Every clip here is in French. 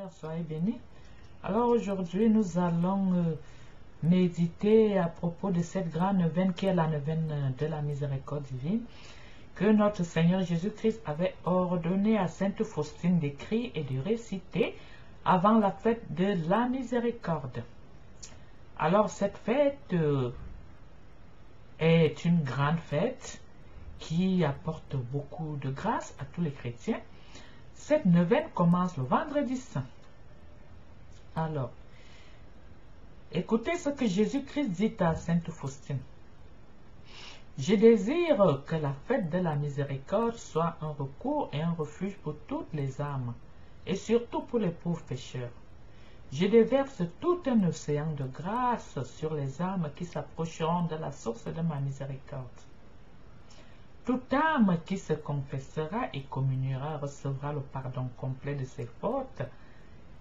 Seigneur, soyez bénis. Alors aujourd'hui, nous allons méditer à propos de cette grande neuvaine qui est la neuvaine de la miséricorde divine, que notre Seigneur Jésus-Christ avait ordonné à Sainte Faustine d'écrire et de réciter avant la fête de la miséricorde. Alors cette fête est une grande fête qui apporte beaucoup de grâce à tous les chrétiens. Cette neuvaine commence le vendredi saint. Alors, écoutez ce que Jésus-Christ dit à Sainte Faustine. Je désire que la fête de la miséricorde soit un recours et un refuge pour toutes les âmes, et surtout pour les pauvres pécheurs. Je déverse tout un océan de grâce sur les âmes qui s'approcheront de la source de ma miséricorde. Toute âme qui se confessera et communiera recevra le pardon complet de ses fautes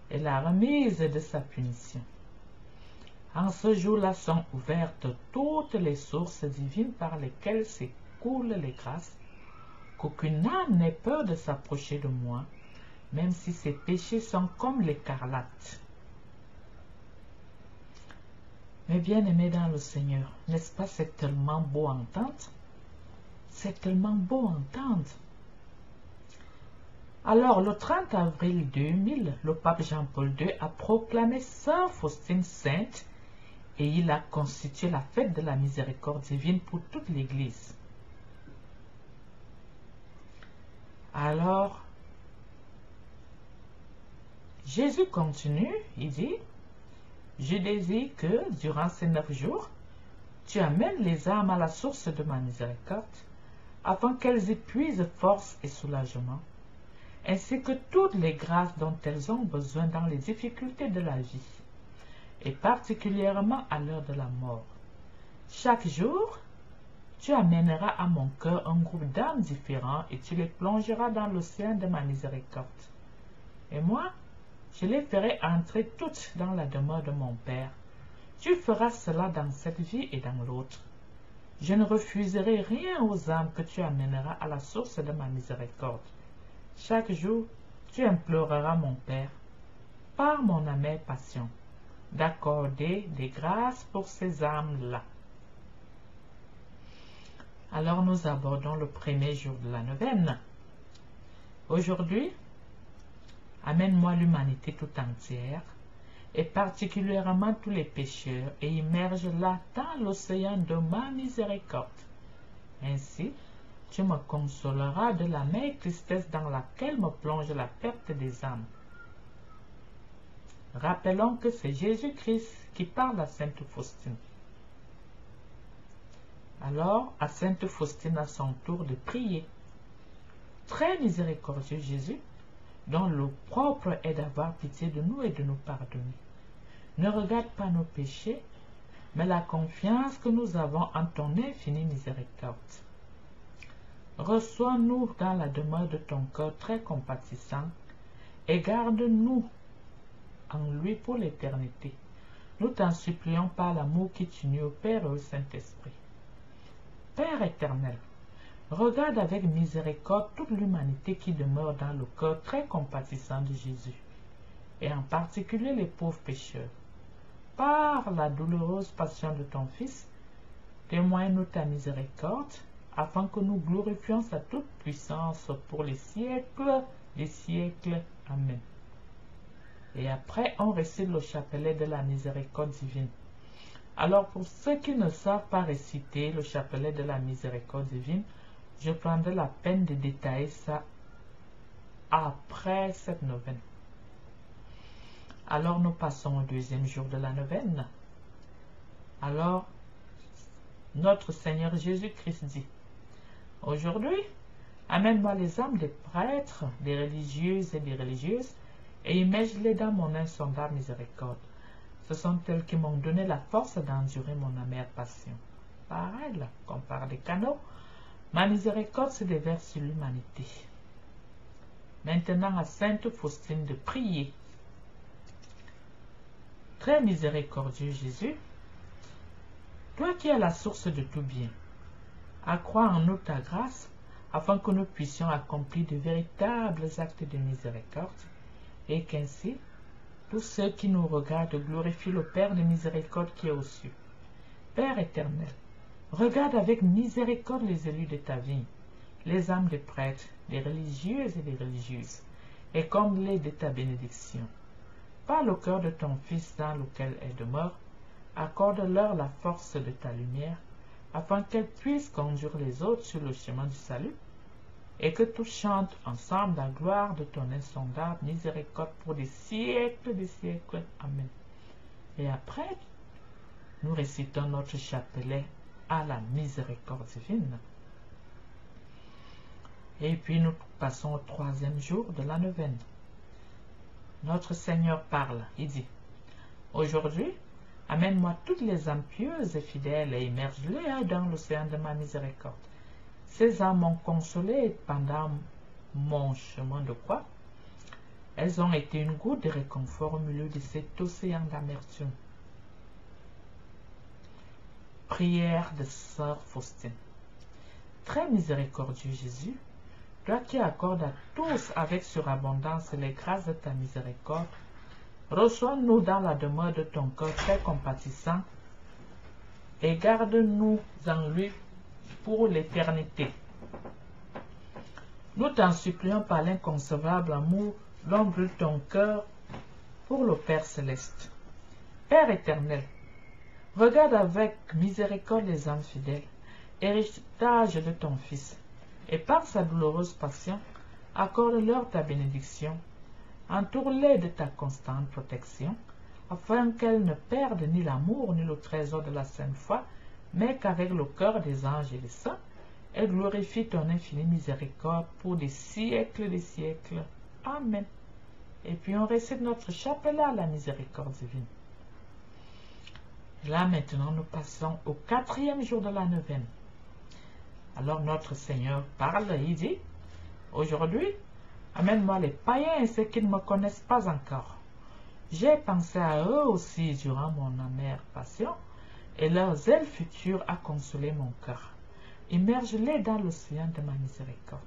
et la remise de sa punition. En ce jour-là sont ouvertes toutes les sources divines par lesquelles s'écoulent les grâces, qu'aucune âme n'ait peur de s'approcher de moi, même si ses péchés sont comme l'écarlate. Mes bien-aimés dans le Seigneur, n'est-ce pas c'est tellement beau à entendre? C'est tellement beau à entendre. Alors, le 30 avril 2000, le pape Jean-Paul II a proclamé Sainte Faustine sainte et il a constitué la fête de la miséricorde divine pour toute l'Église. Alors, Jésus continue, il dit, « Je désire que, durant ces 9 jours, tu amènes les âmes à la source de ma miséricorde, afin qu'elles épuisent force et soulagement, ainsi que toutes les grâces dont elles ont besoin dans les difficultés de la vie, et particulièrement à l'heure de la mort. Chaque jour, tu amèneras à mon cœur un groupe d'âmes différents et tu les plongeras dans l'océan de ma miséricorde. Et moi, je les ferai entrer toutes dans la demeure de mon Père. Tu feras cela dans cette vie et dans l'autre. Je ne refuserai rien aux âmes que tu amèneras à la source de ma miséricorde. Chaque jour, tu imploreras mon Père, par mon amère passion, d'accorder des grâces pour ces âmes-là. » Alors nous abordons le premier jour de la neuvaine. Aujourd'hui, amène-moi l'humanité tout entière, et particulièrement tous les pécheurs, et immerge-la dans l'océan de ma miséricorde. Ainsi, tu me consoleras de la mère tristesse dans laquelle me plonge la perte des âmes. Rappelons que c'est Jésus-Christ qui parle à Sainte Faustine. Alors, à Sainte Faustine à son tour de prier. Très miséricordieux Jésus, dont le propre est d'avoir pitié de nous et de nous pardonner. Ne regarde pas nos péchés, mais la confiance que nous avons en ton infinie miséricorde. Reçois-nous dans la demeure de ton cœur très compatissant et garde-nous en lui pour l'éternité. Nous t'en supplions par l'amour qui t'unit au Père et au Saint-Esprit. Père éternel, regarde avec miséricorde toute l'humanité qui demeure dans le cœur très compatissant de Jésus, et en particulier les pauvres pécheurs. Par la douloureuse passion de ton Fils, témoigne-nous ta miséricorde, afin que nous glorifions sa toute puissance pour les siècles des siècles. Amen. Et après, on récite le chapelet de la miséricorde divine. Alors, pour ceux qui ne savent pas réciter le chapelet de la miséricorde divine, je prendrai la peine de détailler ça après cette neuvaine. Alors, nous passons au deuxième jour de la neuvaine. Alors, notre Seigneur Jésus-Christ dit, « Aujourd'hui, amène-moi les âmes des prêtres, des religieuses et des religieuses, et immerge-les dans mon insondable miséricorde. Ce sont elles qui m'ont donné la force d'endurer mon amère passion. » Pareil, là, comme par des canaux, ma miséricorde se déverse sur l'humanité. Maintenant, à Sainte Faustine de prier. Très miséricordieux Jésus, toi qui es la source de tout bien, accrois en nous ta grâce, afin que nous puissions accomplir de véritables actes de miséricorde, et qu'ainsi Tous ceux qui nous regardent glorifient le Père de miséricorde qui est aux cieux. Père éternel, regarde avec miséricorde les élus de ta vie, les âmes des prêtres, des religieuses et des religieuses, et comble-les de ta bénédiction. Parle au cœur de ton Fils dans lequel elle demeure, accorde-leur la force de ta lumière, afin qu'elles puissent conduire les autres sur le chemin du salut, et que tous chantent ensemble la gloire de ton insondable miséricorde pour des siècles. Amen. Et après, nous récitons notre chapelet à la miséricorde divine. Et puis nous passons au 3e jour de la neuvaine. Notre Seigneur parle, il dit, « Aujourd'hui, amène-moi toutes les âmes pieuses et fidèles et immerge-les dans l'océan de ma miséricorde. Ces âmes m'ont consolé pendant mon chemin de croix. Elles ont été une goutte de réconfort au milieu de cet océan d'amertume. » Prière de Sœur Faustine. Très miséricordieux Jésus, toi qui accordes à tous avec surabondance les grâces de ta miséricorde, reçois-nous dans la demeure de ton cœur très compatissant et garde-nous en lui pour l'éternité. Nous t'en supplions par l'inconcevable amour dont brûle ton cœur pour le Père céleste. Père éternel, regarde avec miséricorde les âmes fidèles, héritage de ton Fils, et par sa douloureuse passion, accorde-leur ta bénédiction, entoure-les de ta constante protection, afin qu'elles ne perdent ni l'amour ni le trésor de la sainte foi, mais qu'avec le cœur des anges et des saints, elles glorifient ton infinie miséricorde pour des siècles. Amen. Et puis on récite notre chapelet à la miséricorde divine. Là maintenant nous passons au 4e jour de la neuvaine. Alors notre Seigneur parle, il dit, « Aujourd'hui, amène-moi les païens et ceux qui ne me connaissent pas encore. J'ai pensé à eux aussi durant mon amère passion, et leurs ailes futures a consolé mon cœur. Immerge-les dans l'océan de ma miséricorde. »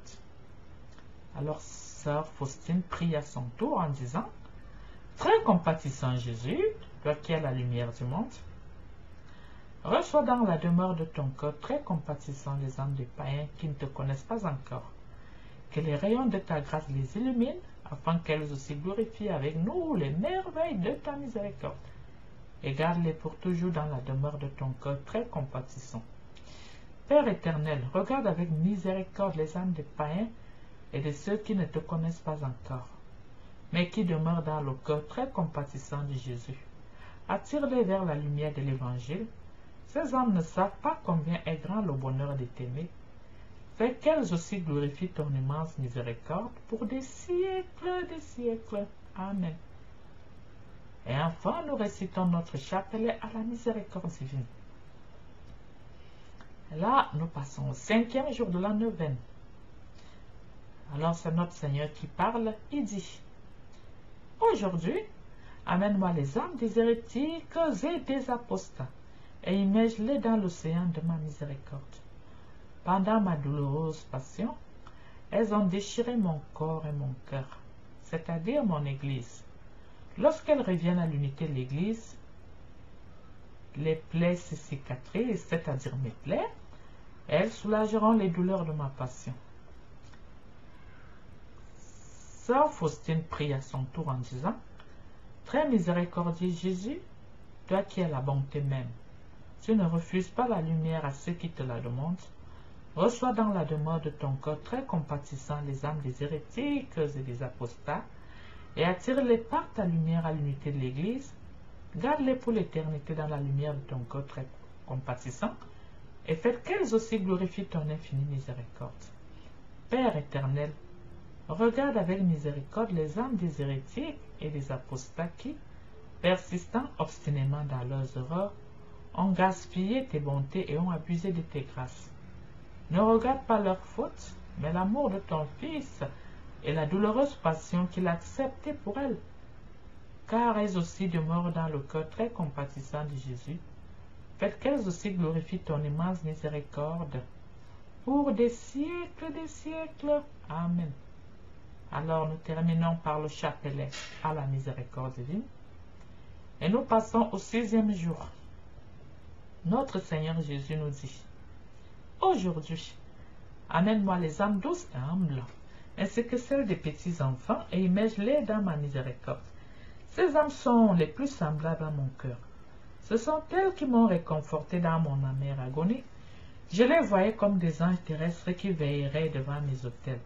Alors Sœur Faustine prie à son tour en disant, « Très compatissant Jésus, toi qui es la lumière du monde, reçois dans la demeure de ton cœur très compatissant les âmes des païens qui ne te connaissent pas encore. Que les rayons de ta grâce les illuminent, afin qu'elles aussi glorifient avec nous les merveilles de ta miséricorde. Et garde-les pour toujours dans la demeure de ton cœur très compatissant. Père éternel, regarde avec miséricorde les âmes des païens et de ceux qui ne te connaissent pas encore, mais qui demeurent dans le cœur très compatissant de Jésus. Attire-les vers la lumière de l'Évangile. Ces âmes ne savent pas combien est grand le bonheur de t'aimer. Fais qu'elles aussi glorifient ton immense miséricorde pour des siècles. Amen. Et enfin, nous récitons notre chapelet à la miséricorde divine. Là, nous passons au 5e jour de la neuvaine. Alors, c'est notre Seigneur qui parle, il dit, « Aujourd'hui, amène-moi les âmes des hérétiques et des apostats, et immerge-les dans l'océan de ma miséricorde. Pendant ma douloureuse passion, elles ont déchiré mon corps et mon cœur, c'est-à-dire mon Église. Lorsqu'elles reviennent à l'unité de l'Église, les plaies se cicatrisent, c'est-à-dire mes plaies, elles soulageront les douleurs de ma passion. » Sœur Faustine prie à son tour en disant, « Très miséricordieux Jésus, toi qui es la bonté même, tu ne refuses pas la lumière à ceux qui te la demandent. Reçois dans la demeure de ton cœur très compatissant les âmes des hérétiques et des apostats, et attire-les par ta lumière à l'unité de l'Église. Garde-les pour l'éternité dans la lumière de ton cœur très compatissant, et fais qu'elles aussi glorifient ton infinie miséricorde. Père éternel, regarde avec miséricorde les âmes des hérétiques et des apostats qui, persistant obstinément dans leurs erreurs, ont gaspillé tes bontés et ont abusé de tes grâces. Ne regarde pas leurs fautes, mais l'amour de ton Fils et la douloureuse passion qu'il a acceptée pour elles, car elles aussi demeurent dans le cœur très compatissant de Jésus. Faites qu'elles aussi glorifient ton immense miséricorde pour des siècles. Amen. Alors nous terminons par le chapelet à la miséricorde divine. Et nous passons au 6e jour. Notre Seigneur Jésus nous dit: aujourd'hui, amène-moi les âmes douces et humbles, ainsi que celles des petits enfants, et immerge-les dans ma miséricorde. Ces âmes sont les plus semblables à mon cœur. Ce sont elles qui m'ont réconforté dans mon amère agonie. Je les voyais comme des anges terrestres qui veilleraient devant mes autels.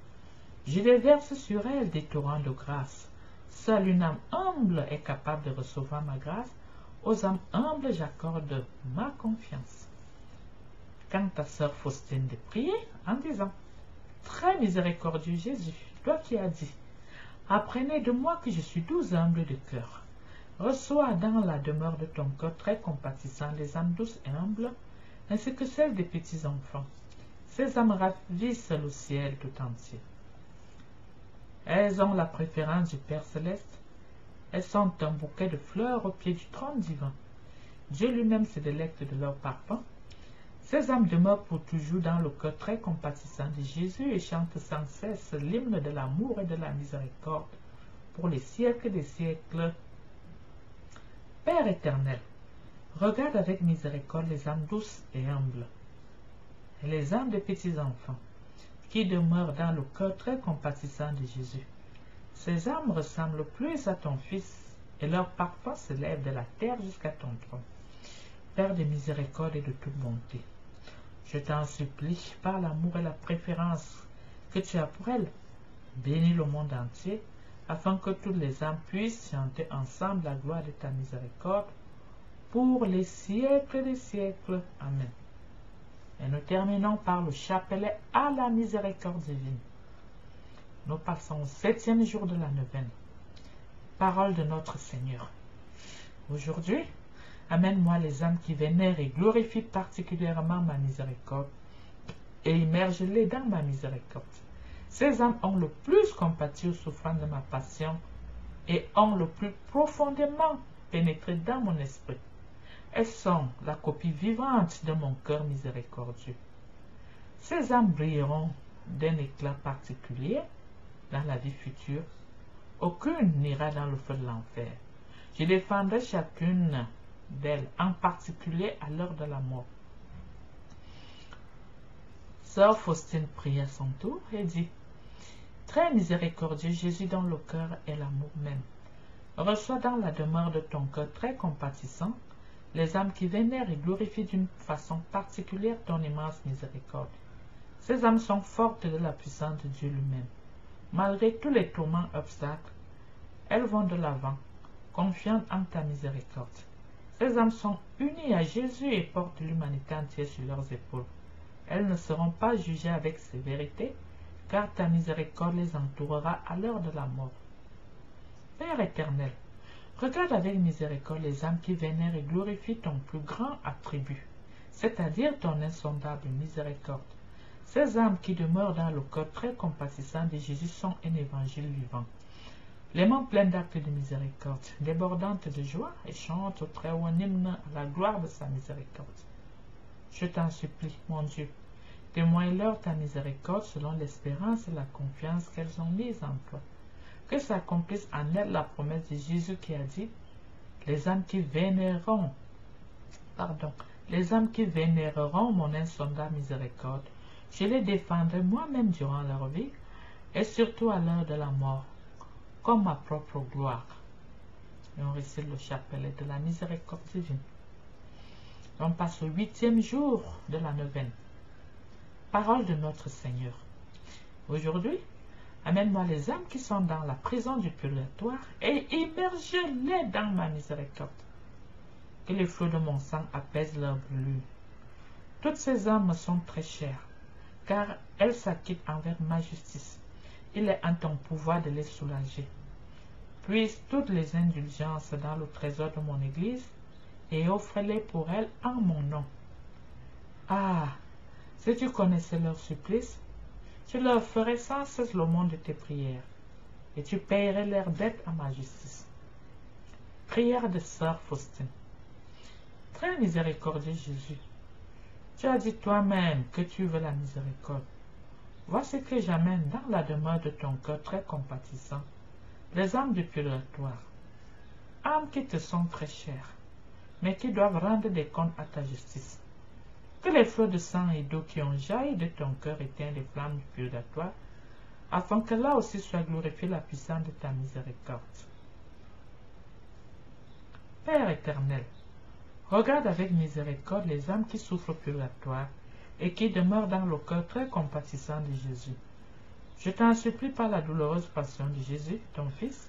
Je déverse sur elles des torrents de grâce. Seule une âme humble est capable de recevoir ma grâce. Aux âmes humbles, j'accorde ma confiance. Quand ta sœur Faustine de prier en disant: très miséricordieux Jésus, toi qui as dit: apprenez de moi que je suis doux et humble de cœur. Reçois dans la demeure de ton cœur très compatissant les âmes douces et humbles, ainsi que celles des petits enfants. Ces âmes ravissent le ciel tout entier. Elles ont la préférence du Père Céleste. Elles sont un bouquet de fleurs au pied du trône divin. Dieu lui-même se délecte de leur parfum. Ces âmes demeurent pour toujours dans le cœur très compatissant de Jésus et chantent sans cesse l'hymne de l'amour et de la miséricorde pour les siècles des siècles. Père éternel, regarde avec miséricorde les âmes douces et humbles, et les âmes des petits enfants, qui demeurent dans le cœur très compatissant de Jésus. Ces âmes ressemblent plus à ton Fils, et leur parfum s'élève de la terre jusqu'à ton trône. Père de miséricorde et de toute bonté, je t'en supplie, par l'amour et la préférence que tu as pour elles, bénis le monde entier, afin que toutes les âmes puissent chanter ensemble la gloire de ta miséricorde pour les siècles des siècles. Amen. Et nous terminons par le chapelet à la miséricorde divine. Nous passons au 7e jour de la neuvaine. Parole de notre Seigneur. Aujourd'hui, amène-moi les âmes qui vénèrent et glorifient particulièrement ma miséricorde, et immerge-les dans ma miséricorde. Ces âmes ont le plus compati aux souffrances de ma passion et ont le plus profondément pénétré dans mon esprit. Elles sont la copie vivante de mon cœur miséricordieux. Ces âmes brilleront d'un éclat particulier dans la vie future. Aucune n'ira dans le feu de l'enfer. Je défendrai chacune d'elles, en particulier à l'heure de la mort. Sœur Faustine prie à son tour et dit: très miséricordieux Jésus, dont le cœur est l'amour même, reçois dans la demeure de ton cœur très compatissant les âmes qui vénèrent et glorifient d'une façon particulière ton immense miséricorde. Ces âmes sont fortes de la puissance de Dieu lui-même. Malgré tous les tourments et obstacles, elles vont de l'avant, confiantes en ta miséricorde. Ces âmes sont unies à Jésus et portent l'humanité entière sur leurs épaules. Elles ne seront pas jugées avec sévérité, car ta miséricorde les entourera à l'heure de la mort. Père éternel, regarde avec miséricorde les âmes qui vénèrent et glorifient ton plus grand attribut, c'est-à-dire ton insondable miséricorde. Ces âmes qui demeurent dans le cœur très compatissant de Jésus sont un évangile vivant. Les mains pleines d'actes de miséricorde, débordantes de joie, et chantent au très haut un hymne à la gloire de sa miséricorde. Je t'en supplie, mon Dieu, témoigne-leur ta miséricorde selon l'espérance et la confiance qu'elles ont mise en toi. Que s'accomplisse en elles la promesse de Jésus qui a dit: les âmes qui vénéreront mon insondable miséricorde, je les défendrai moi-même durant leur vie et surtout à l'heure de la mort, comme ma propre gloire. Et on récite le chapelet de la miséricorde divine. On passe au 8e jour de la neuvaine. Parole de notre Seigneur. Aujourd'hui, amène-moi les âmes qui sont dans la prison du purgatoire et immerge-les dans ma miséricorde. Que les flots de mon sang apaisent leur brûlure. Toutes ces âmes me sont très chères, car elles s'acquittent envers ma justice. Il est en ton pouvoir de les soulager. Puisse toutes les indulgences dans le trésor de mon Église et offre-les pour elles en mon nom. Ah, si tu connaissais leur supplice, tu leur ferais sans cesse l'aumône de tes prières, et tu payerais leurs dettes à ma justice. Prière de sœur Faustine. Très miséricordieux Jésus, tu as dit toi-même que tu veux la miséricorde. voici que j'amène dans la demeure de ton cœur très compatissant les âmes du purgatoire, âmes qui te sont très chères, mais qui doivent rendre des comptes à ta justice. Que les flots de sang et d'eau qui ont jailli de ton cœur éteignent les flammes du purgatoire, afin que là aussi soit glorifiée la puissance de ta miséricorde. Père éternel, regarde avec miséricorde les âmes qui souffrent au purgatoire et qui demeurent dans le cœur très compatissant de Jésus. Je t'en supplie par la douloureuse passion de Jésus, ton Fils,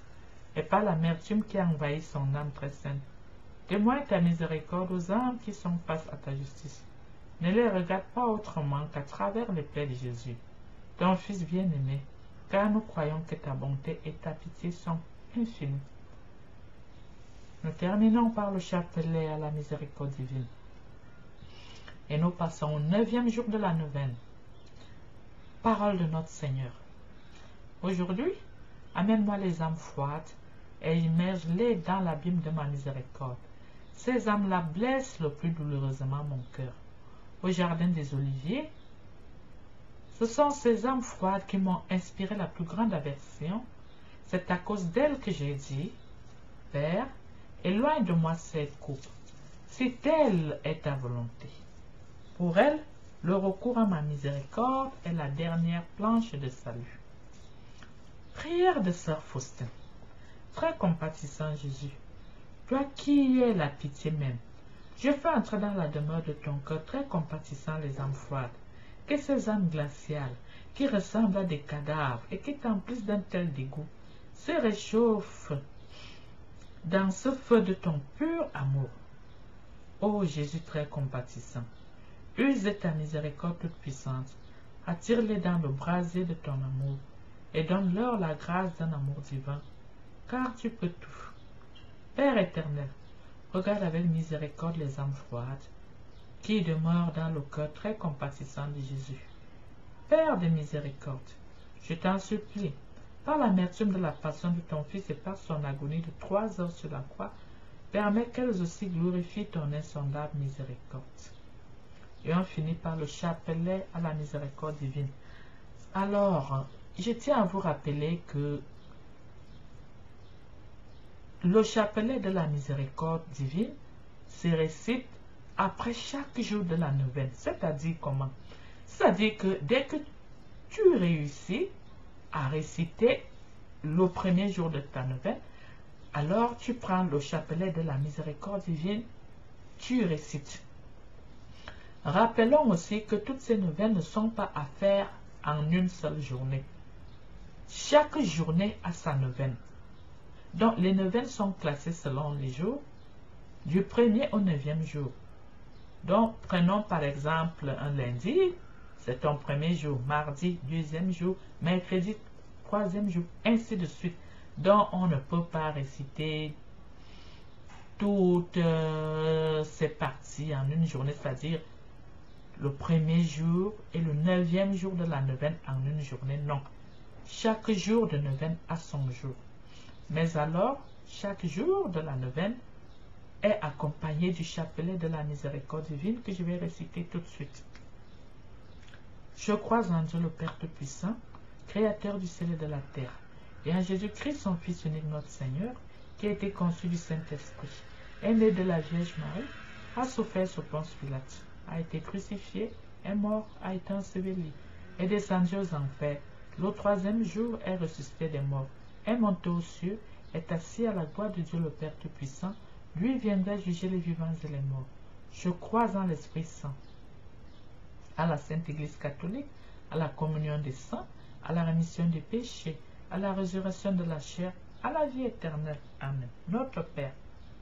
et par l'amertume qui a envahi son âme très sainte. Témoigne ta miséricorde aux âmes qui sont face à ta justice. Ne les regarde pas autrement qu'à travers le Père de Jésus, ton Fils bien-aimé, car nous croyons que ta bonté et ta pitié sont infinies. Nous terminons par le chapelet à la miséricorde divine. Et nous passons au 9e jour de la neuvaine. Parole de notre Seigneur. Aujourd'hui, amène-moi les âmes froides et immerge-les dans l'abîme de ma miséricorde. Ces âmes-là blessent le plus douloureusement mon cœur. Au jardin des Oliviers, ce sont ces âmes froides qui m'ont inspiré la plus grande aversion. C'est à cause d'elles que j'ai dit, Père, éloigne de moi cette coupe, si telle est ta volonté. Pour elles, le recours à ma miséricorde est la dernière planche de salut. Prière de sœur Faustin. Très compatissant Jésus, toi qui es la pitié même, je fais entrer dans la demeure de ton cœur très compatissant les âmes froides, que ces âmes glaciales, qui ressemblent à des cadavres et qui t'emplissent d'un tel dégoût, se réchauffent dans ce feu de ton pur amour. Ô Jésus très compatissant, use de ta miséricorde toute puissante, attire-les dans le brasier de ton amour, et donne-leur la grâce d'un amour divin, car tu peux tout. Père éternel, regarde avec miséricorde les âmes froides, qui demeurent dans le cœur très compatissant de Jésus. Père de miséricorde, je t'en supplie, par l'amertume de la passion de ton Fils et par son agonie de 3 heures sur la croix, permets qu'elles aussi glorifient ton insondable miséricorde. Et on finit par le chapelet à la miséricorde divine. Alors, je tiens à vous rappeler que le chapelet de la miséricorde divine se récite après chaque jour de la neuvaine. C'est-à-dire comment? C'est-à-dire que dès que tu réussis à réciter le premier jour de ta neuvaine, alors tu prends le chapelet de la miséricorde divine, tu récites. Rappelons aussi que toutes ces neuvaines ne sont pas à faire en une seule journée. Chaque journée a sa neuvaine. Donc les neuvaines sont classées selon les jours, du 1er au 9e jour. Donc prenons par exemple un lundi, c'est ton premier jour, mardi, 2e jour, mercredi, 3e jour, ainsi de suite. Donc on ne peut pas réciter toutes ces parties en une journée, c'est-à-dire le premier jour et le 9e jour de la neuvaine en une journée, non. Chaque jour de neuvaine a son jour. Mais alors, chaque jour de la neuvaine est accompagné du chapelet de la miséricorde divine que je vais réciter tout de suite. Je crois en Dieu le Père Tout-Puissant, Créateur du ciel et de la terre, et en Jésus-Christ, son Fils unique, notre Seigneur, qui a été conçu du Saint-Esprit, est né de la Vierge Marie, a souffert sous Ponce Pilate, a été crucifié, est mort, a été enseveli, est descendu aux enfers, le 3e jour est ressuscité des morts, est monté aux cieux, est assis à la droite de Dieu le Père Tout-Puissant, lui viendra juger les vivants et les morts. Je crois en l'Esprit Saint, à la Sainte Église catholique, à la communion des saints, à la rémission des péchés, à la résurrection de la chair, à la vie éternelle. Amen. Notre Père,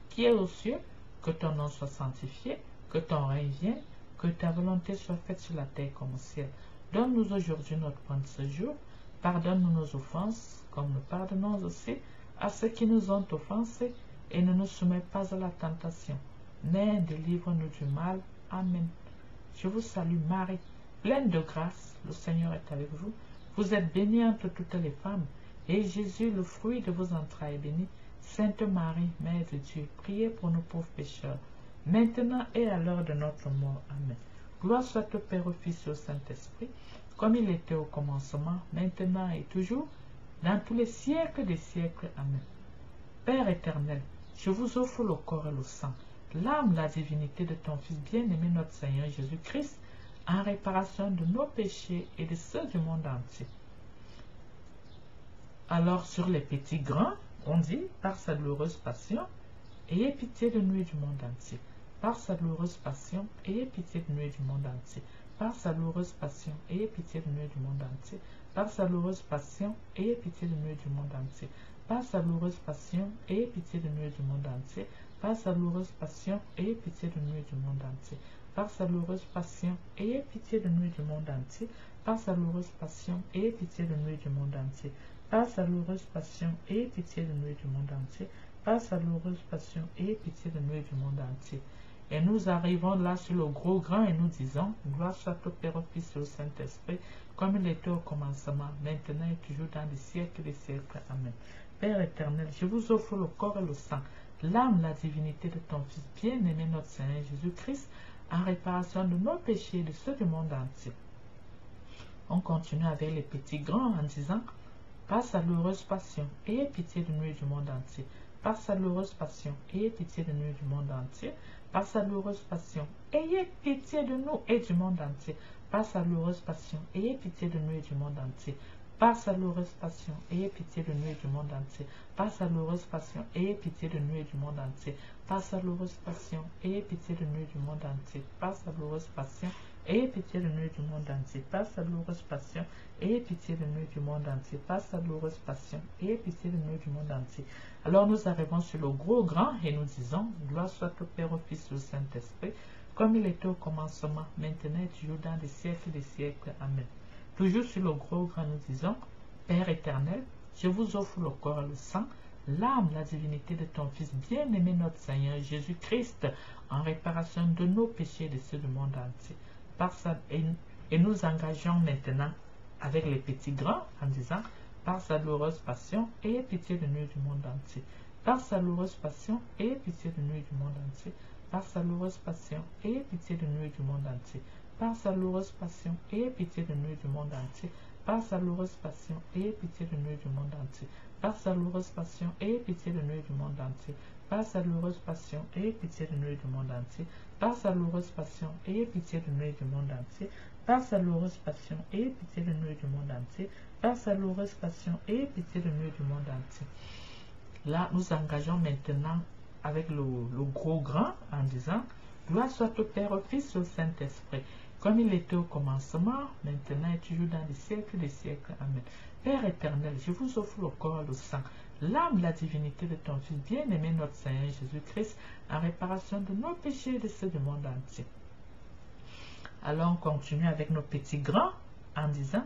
qui es aux cieux, que ton nom soit sanctifié, que ton règne vienne, que ta volonté soit faite sur la terre comme au ciel. Donne-nous aujourd'hui notre pain de ce jour. Pardonne-nous nos offenses, comme nous pardonnons aussi à ceux qui nous ont offensés, et ne nous soumets pas à la tentation, mais délivre-nous du mal. Amen. Je vous salue Marie, pleine de grâce, le Seigneur est avec vous. Vous êtes bénie entre toutes les femmes, et Jésus, le fruit de vos entrailles, est béni. Sainte Marie, Mère de Dieu, priez pour nous pauvres pécheurs, maintenant et à l'heure de notre mort. Amen. Gloire soit au Père, au Fils et au Saint-Esprit, comme il était au commencement, maintenant et toujours, dans tous les siècles des siècles. Amen. Père éternel, je vous offre le corps et le sang, l'âme, la divinité de ton Fils bien-aimé, notre Seigneur Jésus-Christ, en réparation de nos péchés et de ceux du monde entier. Alors sur les petits grands, on dit, par sa douloureuse passion, ayez pitié de nous et du monde entier. Par sa douloureuse passion, ayez pitié de nous et du monde entier. Par sa douloureuse passion, ayez pitié de nous et du monde entier. Par sa douloureuse passion, ayez pitié de nous et du monde entier. Par sa douloureuse passion, ayez pitié de nous et du monde entier. Par sa douloureuse passion, ayez pitié de nous et du monde entier. Par sa douloureuse passion, ayez pitié de nous et du monde entier. Par sa douloureuse passion, ayez pitié de nous et du monde entier. Par sa douloureuse passion, ayez pitié de nous et du monde entier. Par sa douloureuse passion, ayez pitié de nous et du monde entier. Et nous arrivons là sur le gros grand et nous disons, gloire soit au Père, au Fils et au Saint-Esprit, comme il était au commencement, maintenant et toujours dans les siècles des siècles. Amen. Père éternel, je vous offre le corps et le sang, l'âme, la divinité de ton Fils bien-aimé, notre Seigneur Jésus-Christ, en réparation de nos péchés et de ceux du monde entier. On continue avec les petits grands en disant, par sa douloureuse passion, ayez pitié de nous et du monde entier. Par sa douloureuse passion, ayez pitié de nous et du monde entier. Par sa douloureuse passion, ayez pitié de nous et du monde entier. Par sa douloureuse passion, ayez pitié de nous et du monde entier. Par sa douloureuse passion, ayez pitié de nous et du monde entier. Par sa douloureuse passion, ayez pitié de nous et du monde entier. Par sa douloureuse passion, ayez pitié de nous et du monde entier. Par sa douloureuse passion, ayez pitié de nous et du monde entier. Par sa douloureuse passion, ayez pitié de nous et du monde entier. Par sa douloureuse passion, ayez pitié de nous et du monde entier. Alors nous arrivons sur le gros grand et nous disons, gloire soit au Père, au Fils et au Saint-Esprit, comme il était au commencement, maintenant et toujours dans les siècles des siècles. Amen. Toujours sur le gros grand, nous disons, Père éternel, je vous offre le corps et le sang, l'âme, la divinité de ton Fils bien-aimé, notre Seigneur Jésus-Christ, en réparation de nos péchés et de ceux du monde entier. Et nous engageons maintenant avec les petits grands en disant, par sa douloureuse passion, ayez pitié de nous et du monde entier. Par sa douloureuse passion, ayez pitié de nous et du monde entier. Par sa douloureuse passion, ayez pitié de nous et du monde entier. Par sa douloureuse passion, ayez pitié de nous et du monde entier. Par sa douloureuse passion, ayez pitié de nous et du monde entier. Par sa douloureuse passion, ayez pitié de nous et du monde entier. Par sa douloureuse passion, ayez pitié de nous et du monde entier. Par sa douloureuse passion, ayez pitié de nous et du monde entier. Par sa douloureuse passion, ayez pitié de nous et du monde entier. Par sa douloureuse passion, ayez pitié de nous et du monde entier. Là, nous engageons maintenant avec le gros grand en disant, gloire soit au Père, au Fils et au Saint-Esprit, comme il était au commencement, maintenant et toujours dans les siècles des siècles. Amen. Père éternel, je vous offre le corps et le sang, l'âme, la divinité de ton Fils bien-aimé, notre Seigneur Jésus-Christ, en réparation de nos péchés et de ceux du monde entier. Alors on continue avec nos petits grands en disant,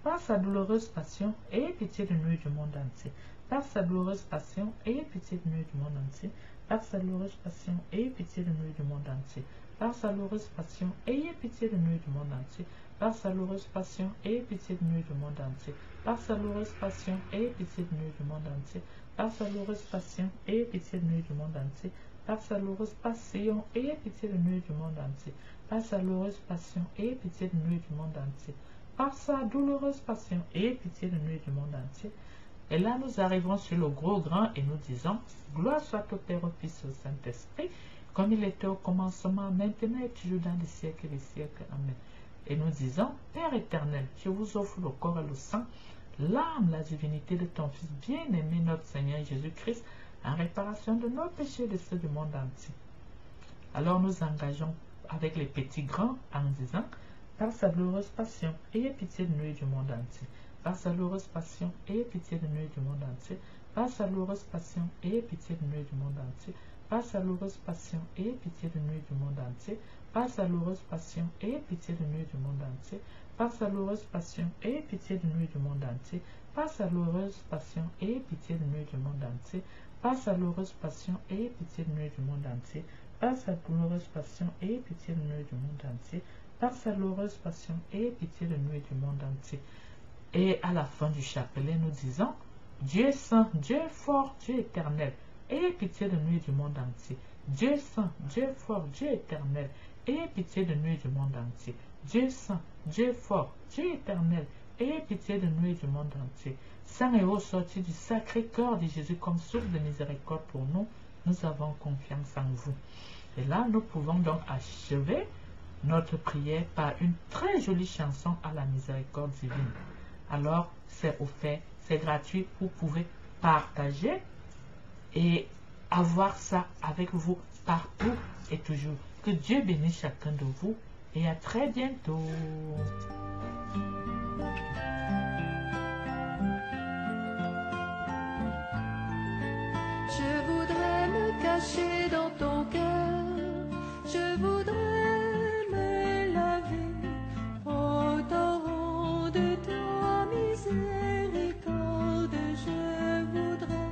par sa douloureuse passion, ayez pitié de nous et du monde entier. Par sa douloureuse passion, ayez pitié de nous et du monde entier. Par sa douloureuse passion, ayez pitié de nous et du monde entier. Par sa douloureuse passion, ayez pitié de nous et du monde entier. Par sa douloureuse passion, ayez pitié de nous et du monde entier. Par sa douloureuse passion, ayez pitié de nous et du monde entier. Par sa douloureuse passion, ayez pitié de nous et du monde entier. Par sa douloureuse passion, ayez pitié de nous et du monde entier. Par sa douloureuse passion, ayez pitié de nous et du monde entier. Par sa douloureuse passion, ayez pitié de nous et du monde entier. Et là, nous arrivons sur le gros grand et nous disons, gloire soit au Père, au Fils et au Saint-Esprit, comme il était au commencement, maintenant et toujours dans les siècles et les siècles. Amen. Et nous disons, Père éternel, je vous offre le corps et le sang, l'âme, la divinité de ton Fils bien-aimé, notre Seigneur Jésus-Christ, en réparation de nos péchés et de ceux du monde entier. Alors nous engageons avec les petits grands en disant, par sa douloureuse passion, ayez pitié de nous et du monde entier. Par sa douloureuse passion, ayez pitié de nous et du monde entier. Par sa douloureuse passion, ayez pitié de nous et du monde entier. Par sa douloureuse passion, ayez pitié de nous et du monde entier. Par sa douloureuse passion, ayez pitié de nous et du monde entier. Par sa douloureuse passion, ayez pitié de nous et du monde entier. Par sa douloureuse passion, ayez pitié de nous et du monde entier. Par sa douloureuse passion, ayez pitié de nous et du monde entier. Par sa douloureuse passion, ayez pitié de nous et du monde entier. Par sa douloureuse passion, ayez pitié de nous et du monde entier. Et à la fin du chapelet, nous disons, Dieu est saint, Dieu est fort, Dieu est éternel. ayez pitié de nous et du monde entier. Dieu saint, Dieu fort, Dieu éternel, ayez pitié de nous et du monde entier. Dieu saint, Dieu fort, Dieu éternel, ayez pitié de nous et du monde entier. Saint et haut sorti du sacré cœur de Jésus comme source de miséricorde pour nous, nous avons confiance en vous. Et là, nous pouvons donc achever notre prière par une très jolie chanson à la miséricorde divine. Alors, c'est offert, c'est gratuit, vous pouvez partager et avoir ça avec vous partout et toujours. Que Dieu bénisse chacun de vous et à très bientôt. Je voudrais me cacher dans ton cœur, je voudrais me laver au torrent de ta miséricorde. Je voudrais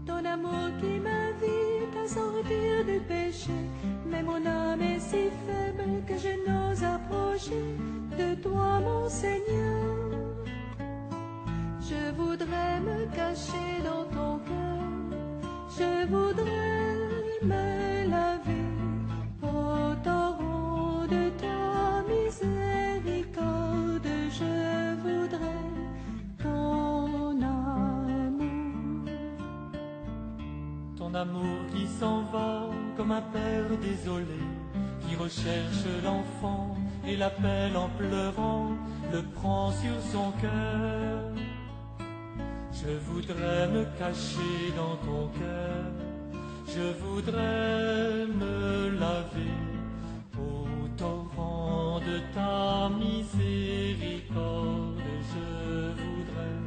ton amour qui m'invite à sortir du péché. Mais mon âme est si faible que je n'ose approcher de toi, mon Seigneur. Je voudrais me cacher dans ton cœur, je voudrais me laver au torrent de ta miséricorde. Je voudrais ton amour qui s'en va comme un père désolé, qui recherche l'enfant et l'appelle en pleurant, le prend sur son cœur. Je voudrais me cacher dans ton cœur, je voudrais me laver au torrent de ta miséricorde. Je voudrais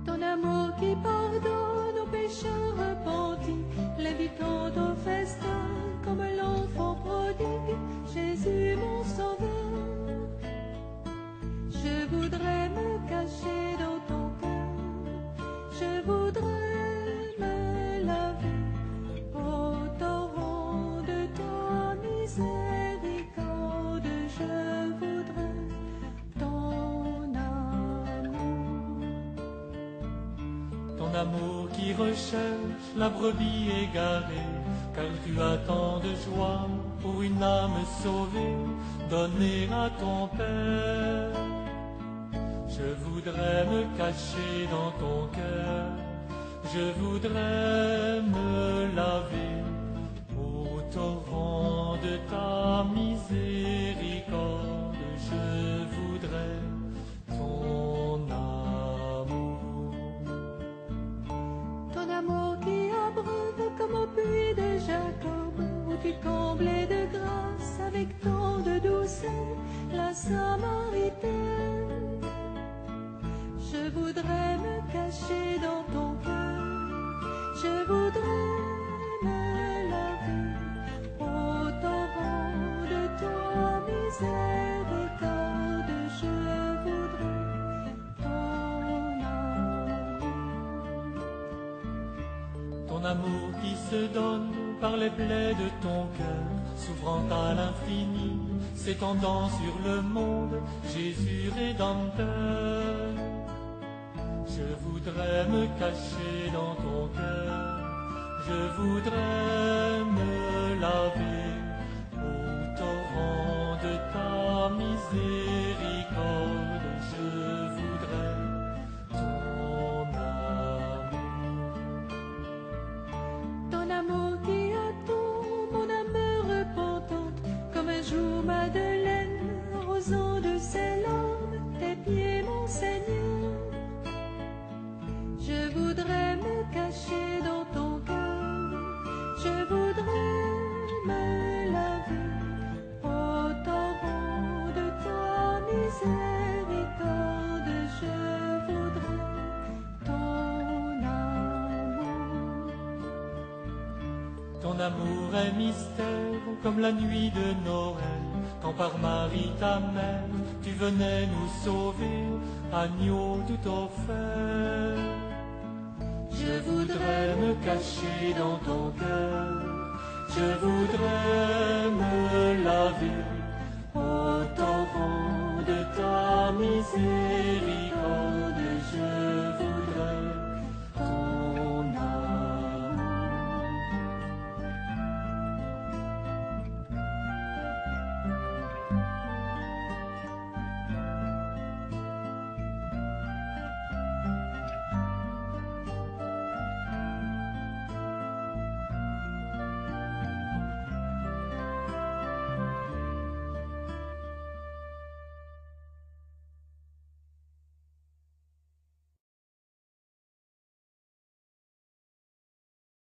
ton amour qui pardonne aux pécheurs repentis, l'invitant au festin comme l'enfant prodigue, Jésus mon sauveur. Je voudrais me cacher dans ton cœur, je voudrais me laver au torrent de ta miséricorde. Je voudrais ton amour qui recherche la brebis égarée, car tu as tant de joie pour une âme sauvée, donnée à ton Père. Je voudrais me cacher dans ton cœur, je voudrais me laver au torrent de ta miséricorde. Je voudrais ton amour qui abreuve comme au puits de Jacob, où tu comblais de grâce avec tant de douceur la Samaritaine. Je voudrais me cacher dans ton cœur, je voudrais me laver au torrent de ta miséricorde. Je voudrais ton amour qui se donne par les plaies de ton cœur, s'ouvrant à l'infini, s'étendant sur le monde, Jésus Rédempteur. Je voudrais me cacher dans ton cœur, je voudrais me laver au torrent de ta miséricorde. Je voudrais ton amour qui attend mon âme repentante, comme un jour Madeleine arrosant de ses larmes tes pieds, mon Seigneur. Je voudrais me cacher dans ton cœur, je voudrais me laver au torrent de ta miséricorde. Je voudrais ton amour est mystère comme la nuit de Noël, quand par Marie ta mère tu venais nous sauver, agneau tout offert. Je voudrais me cacher dans ton cœur, je voudrais me laver Autant